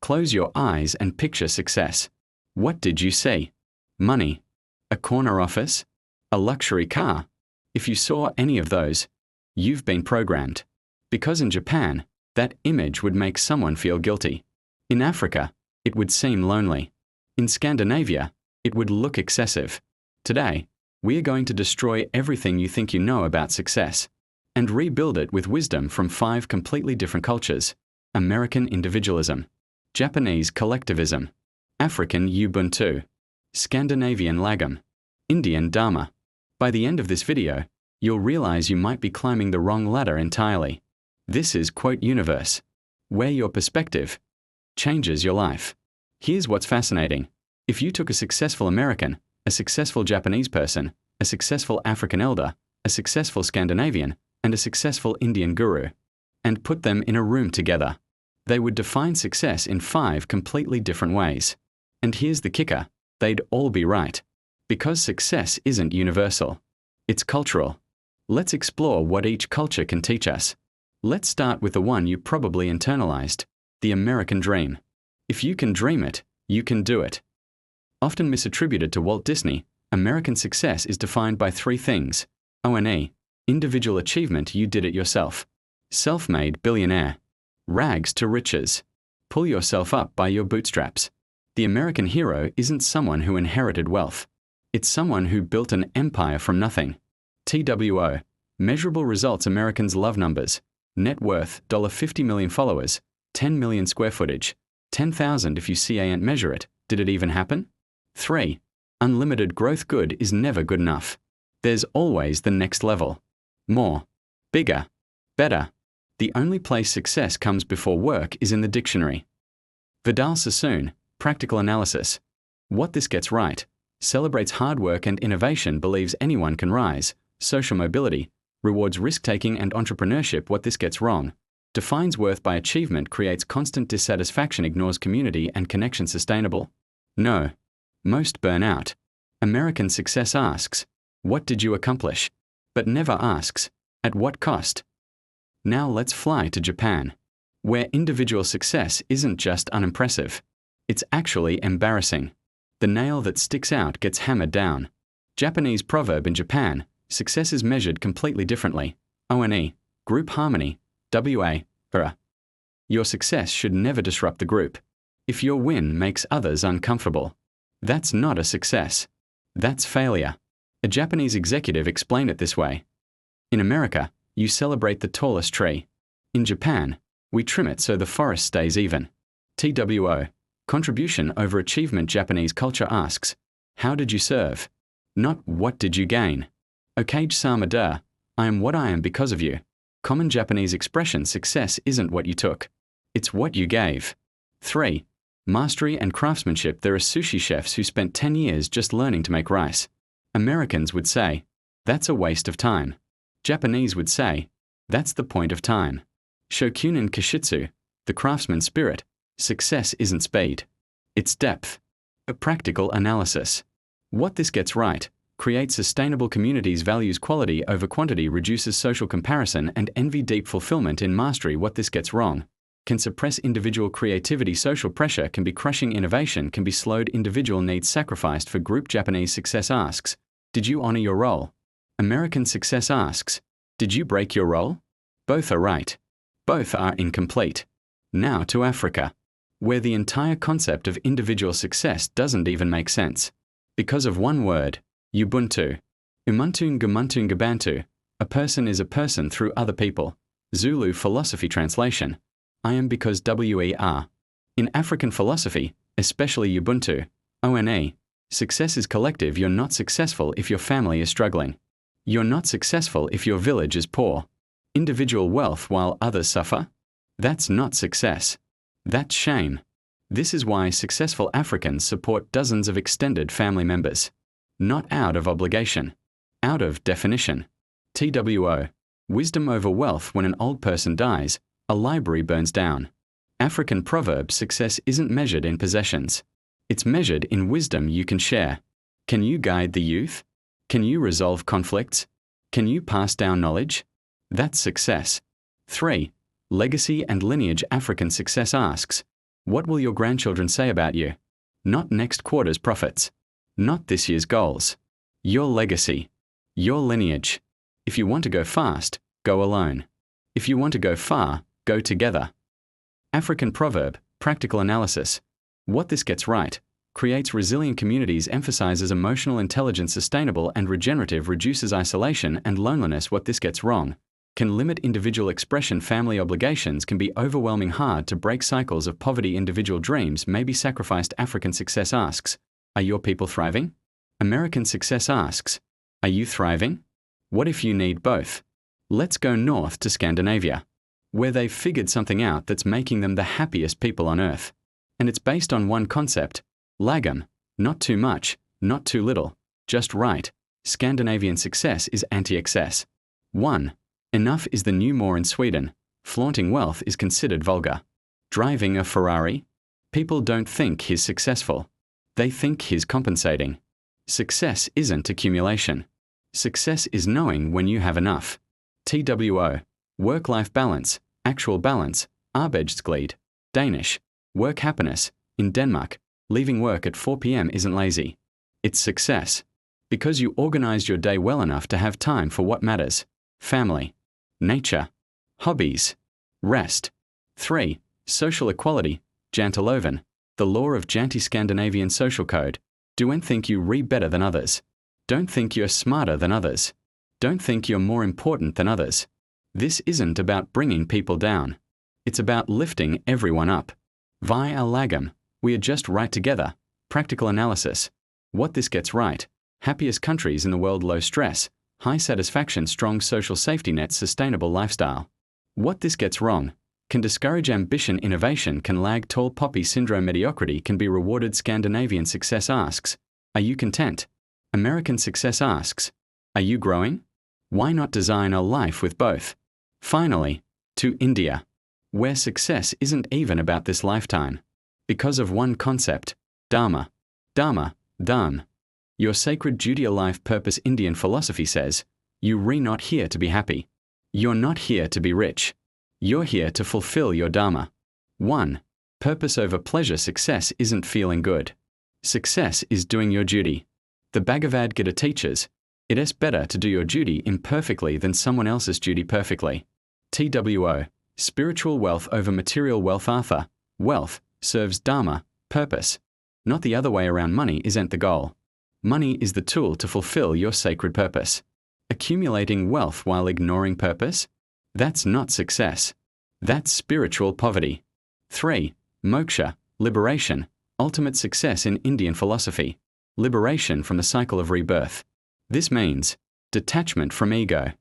Close your eyes and picture success. What did you see? Money? A corner office? A luxury car? If you saw any of those, you've been programmed. Because in Japan, that image would make someone feel guilty. In Africa, it would seem lonely. In Scandinavia, it would look excessive. Today, we are going to destroy everything you think you know about success and rebuild it with wisdom from 5 completely different cultures: American individualism, Japanese collectivism, African Ubuntu, Scandinavian Lagom, Indian Dharma. By the end of this video, you'll realize you might be climbing the wrong ladder entirely. This is Quote Universe, where your perspective changes your life. Here's what's fascinating. If you took a successful American, a successful Japanese person, a successful African elder, a successful Scandinavian, and a successful Indian guru, and put them in a room together, they would define success in 5 completely different ways. And here's the kicker, they'd all be right. Because success isn't universal. It's cultural. Let's explore what each culture can teach us. Let's start with the one you probably internalized, the American dream. If you can dream it, you can do it. Often misattributed to Walt Disney, American success is defined by 3 things. O&E, individual achievement, you did it yourself. Self-made billionaire. Rags to riches. Pull yourself up by your bootstraps. The American hero isn't someone who inherited wealth. It's someone who built an empire from nothing. TWO, measurable results. Americans love numbers. Net worth, $50 million followers, 10 million square footage, 10,000 if you can't measure it. Did it even happen? 3, unlimited growth. Good is never good enough. There's always the next level. More, bigger, better. The only place success comes before work is in the dictionary. Vidal Sassoon, practical analysis. What this gets right, celebrates hard work and innovation, believes anyone can rise, social mobility, rewards risk-taking and entrepreneurship. What this gets wrong, defines worth by achievement, creates constant dissatisfaction, ignores community and connection. Sustainable? No. Most burn out. American success asks, what did you accomplish? But never asks, at what cost? Now let's fly to Japan, where individual success isn't just unimpressive. It's actually embarrassing. The nail that sticks out gets hammered down. Japanese proverb. In Japan, success is measured completely differently. O&E, group harmony, WA, your success should never disrupt the group. If your win makes others uncomfortable, that's not a success. That's failure. A Japanese executive explained it this way. In America, you celebrate the tallest tree. In Japan, we trim it so the forest stays even. TWO, contribution over achievement. Japanese culture asks, how did you serve? Not what did you gain. Okage sama da, I am what I am because of you. Common Japanese expression. Success isn't what you took, it's what you gave. 3, mastery and craftsmanship. There are sushi chefs who spent 10 years just learning to make rice. Americans would say, that's a waste of time. Japanese would say, that's the point of time. Shokunin kashitsu, the craftsman spirit. Success isn't speed, it's depth. A practical analysis. What this gets right, creates sustainable communities, values quality over quantity, reduces social comparison and envy, deep fulfillment. In mastery, what this gets wrong, can suppress individual creativity. Social pressure can be crushing, innovation can be slowed, individual needs sacrificed for group. Japanese success asks, did you honor your role? American success asks, did you break your role? Both are right. Both are incomplete. Now to Africa, where the entire concept of individual success doesn't even make sense. Because of one word, Ubuntu. Umuntu Ngumuntu Ngabantu, a person is a person through other people. Zulu philosophy translation, I am because WER. In African philosophy, especially Ubuntu, ONE, success is collective. You're not successful if your family is struggling. You're not successful if your village is poor. Individual wealth while others suffer? That's not success. That's shame. This is why successful Africans support dozens of extended family members. Not out of obligation. Out of definition. TWO. Wisdom over wealth. When an old person dies, a library burns down. African proverb. Success isn't measured in possessions. It's measured in wisdom you can share. Can you guide the youth? Can you resolve conflicts? Can you pass down knowledge? That's success. 3. Legacy and lineage. African success asks, What will your grandchildren say about you? Not next quarter's profits. Not this year's goals. Your legacy. Your lineage. If you want to go fast, go alone. If you want to go far, go together. African proverb, practical analysis. What this gets right, creates resilient communities, emphasizes emotional intelligence, sustainable and regenerative, reduces isolation and loneliness. What this gets wrong, can limit individual expression, family obligations, can be overwhelming, hard to break cycles of poverty, individual dreams may be sacrificed. African success asks, are your people thriving? American success asks, are you thriving? What if you need both? Let's go north to Scandinavia, where they've figured something out that's making them the happiest people on earth. And it's based on one concept, Lagom, not too much, not too little, just right. Scandinavian success is anti-excess. 1. Enough is the new more in Sweden. Flaunting wealth is considered vulgar. Driving a Ferrari? People don't think he's successful. They think he's compensating. Success isn't accumulation. Success is knowing when you have enough. TWO. Work-life balance, actual balance, arbeidsglede. Danish. Work happiness. In Denmark, leaving work at 4 p.m. isn't lazy. It's success. Because you organized your day well enough to have time for what matters. Family. Nature. Hobbies. Rest. 3. Social equality. Janteloven. The law of Janti, Scandinavian social code. Don't think you read better than others. Don't think you're smarter than others. Don't think you're more important than others. This isn't about bringing people down. It's about lifting everyone up. Via Lagom, we are just right together. Practical analysis. What this gets right. Happiest countries in the world, low stress, high satisfaction, strong social safety nets, sustainable lifestyle. What this gets wrong. Can discourage ambition, innovation can lag, tall poppy syndrome, mediocrity can be rewarded. Scandinavian success asks, are you content? American success asks, are you growing? Why not design a life with both? Finally, to India, where success isn't even about this lifetime. Because of one concept, Dharma. Dharma, Dharma. Your sacred duty, a life purpose. Indian philosophy says, you're not here to be happy. You're not here to be rich. You're here to fulfill your Dharma. 1. Purpose over pleasure. Success isn't feeling good. Success is doing your duty. The Bhagavad Gita teaches, it is better to do your duty imperfectly than someone else's duty perfectly. TWO. Spiritual wealth over material wealth. Arthur. Wealth serves Dharma, purpose. Not the other way around. Money isn't the goal. Money is the tool to fulfill your sacred purpose. Accumulating wealth while ignoring purpose? That's not success. That's spiritual poverty. 3. Moksha, liberation, ultimate success in Indian philosophy. Liberation from the cycle of rebirth. This means detachment from ego,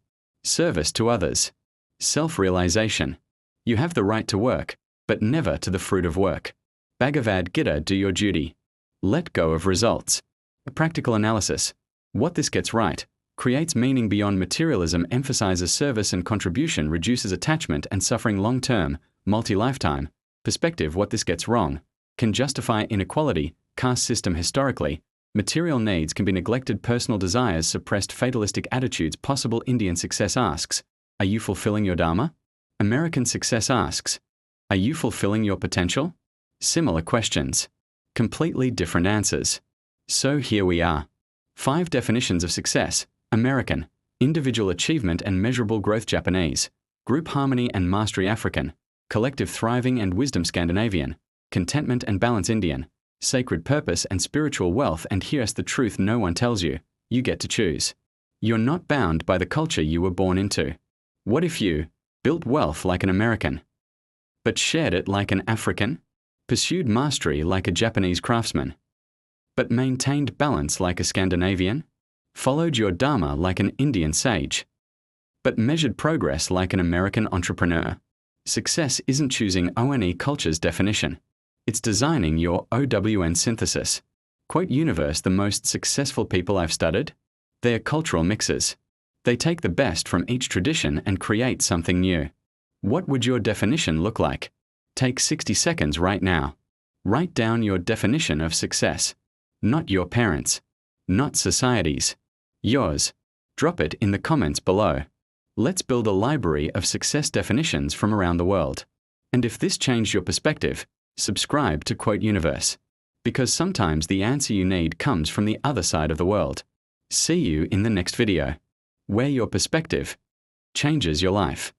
service to others, self-realization. You have the right to work, but never to the fruit of work. Bhagavad Gita, do your duty. Let go of results. A practical analysis. What this gets right. Creates meaning beyond materialism, emphasizes service and contribution, reduces attachment and suffering, long-term, multi-lifetime perspective. What this gets wrong. Can justify inequality, caste system historically. Material needs can be neglected, personal desires suppressed, fatalistic attitudes possible. Indian success asks, are you fulfilling your Dharma? American success asks, are you fulfilling your potential? Similar questions. Completely different answers. So here we are. 5 definitions of success. American, individual achievement and measurable growth. Japanese, group harmony and mastery. African, collective thriving and wisdom. Scandinavian, contentment and balance. Indian, sacred purpose and spiritual wealth. And here's the truth no one tells you, you get to choose. You're not bound by the culture you were born into. What if you built wealth like an American, but shared it like an African? Pursued mastery like a Japanese craftsman, but maintained balance like a Scandinavian? Followed your Dharma like an Indian sage, but measured progress like an American entrepreneur? Success isn't choosing ONE culture's definition. It's designing your OWN synthesis. Quote universe, the most successful people I've studied, they're cultural mixers. They take the best from each tradition and create something new. What would your definition look like? Take 60 seconds right now. Write down your definition of success. Not your parents', not society's, yours. Drop it in the comments below. Let's build a library of success definitions from around the world. And if this changed your perspective, Subscribe to Quote Universe, because sometimes the answer you need comes from the other side of the world. See you in the next video, where your perspective changes your life.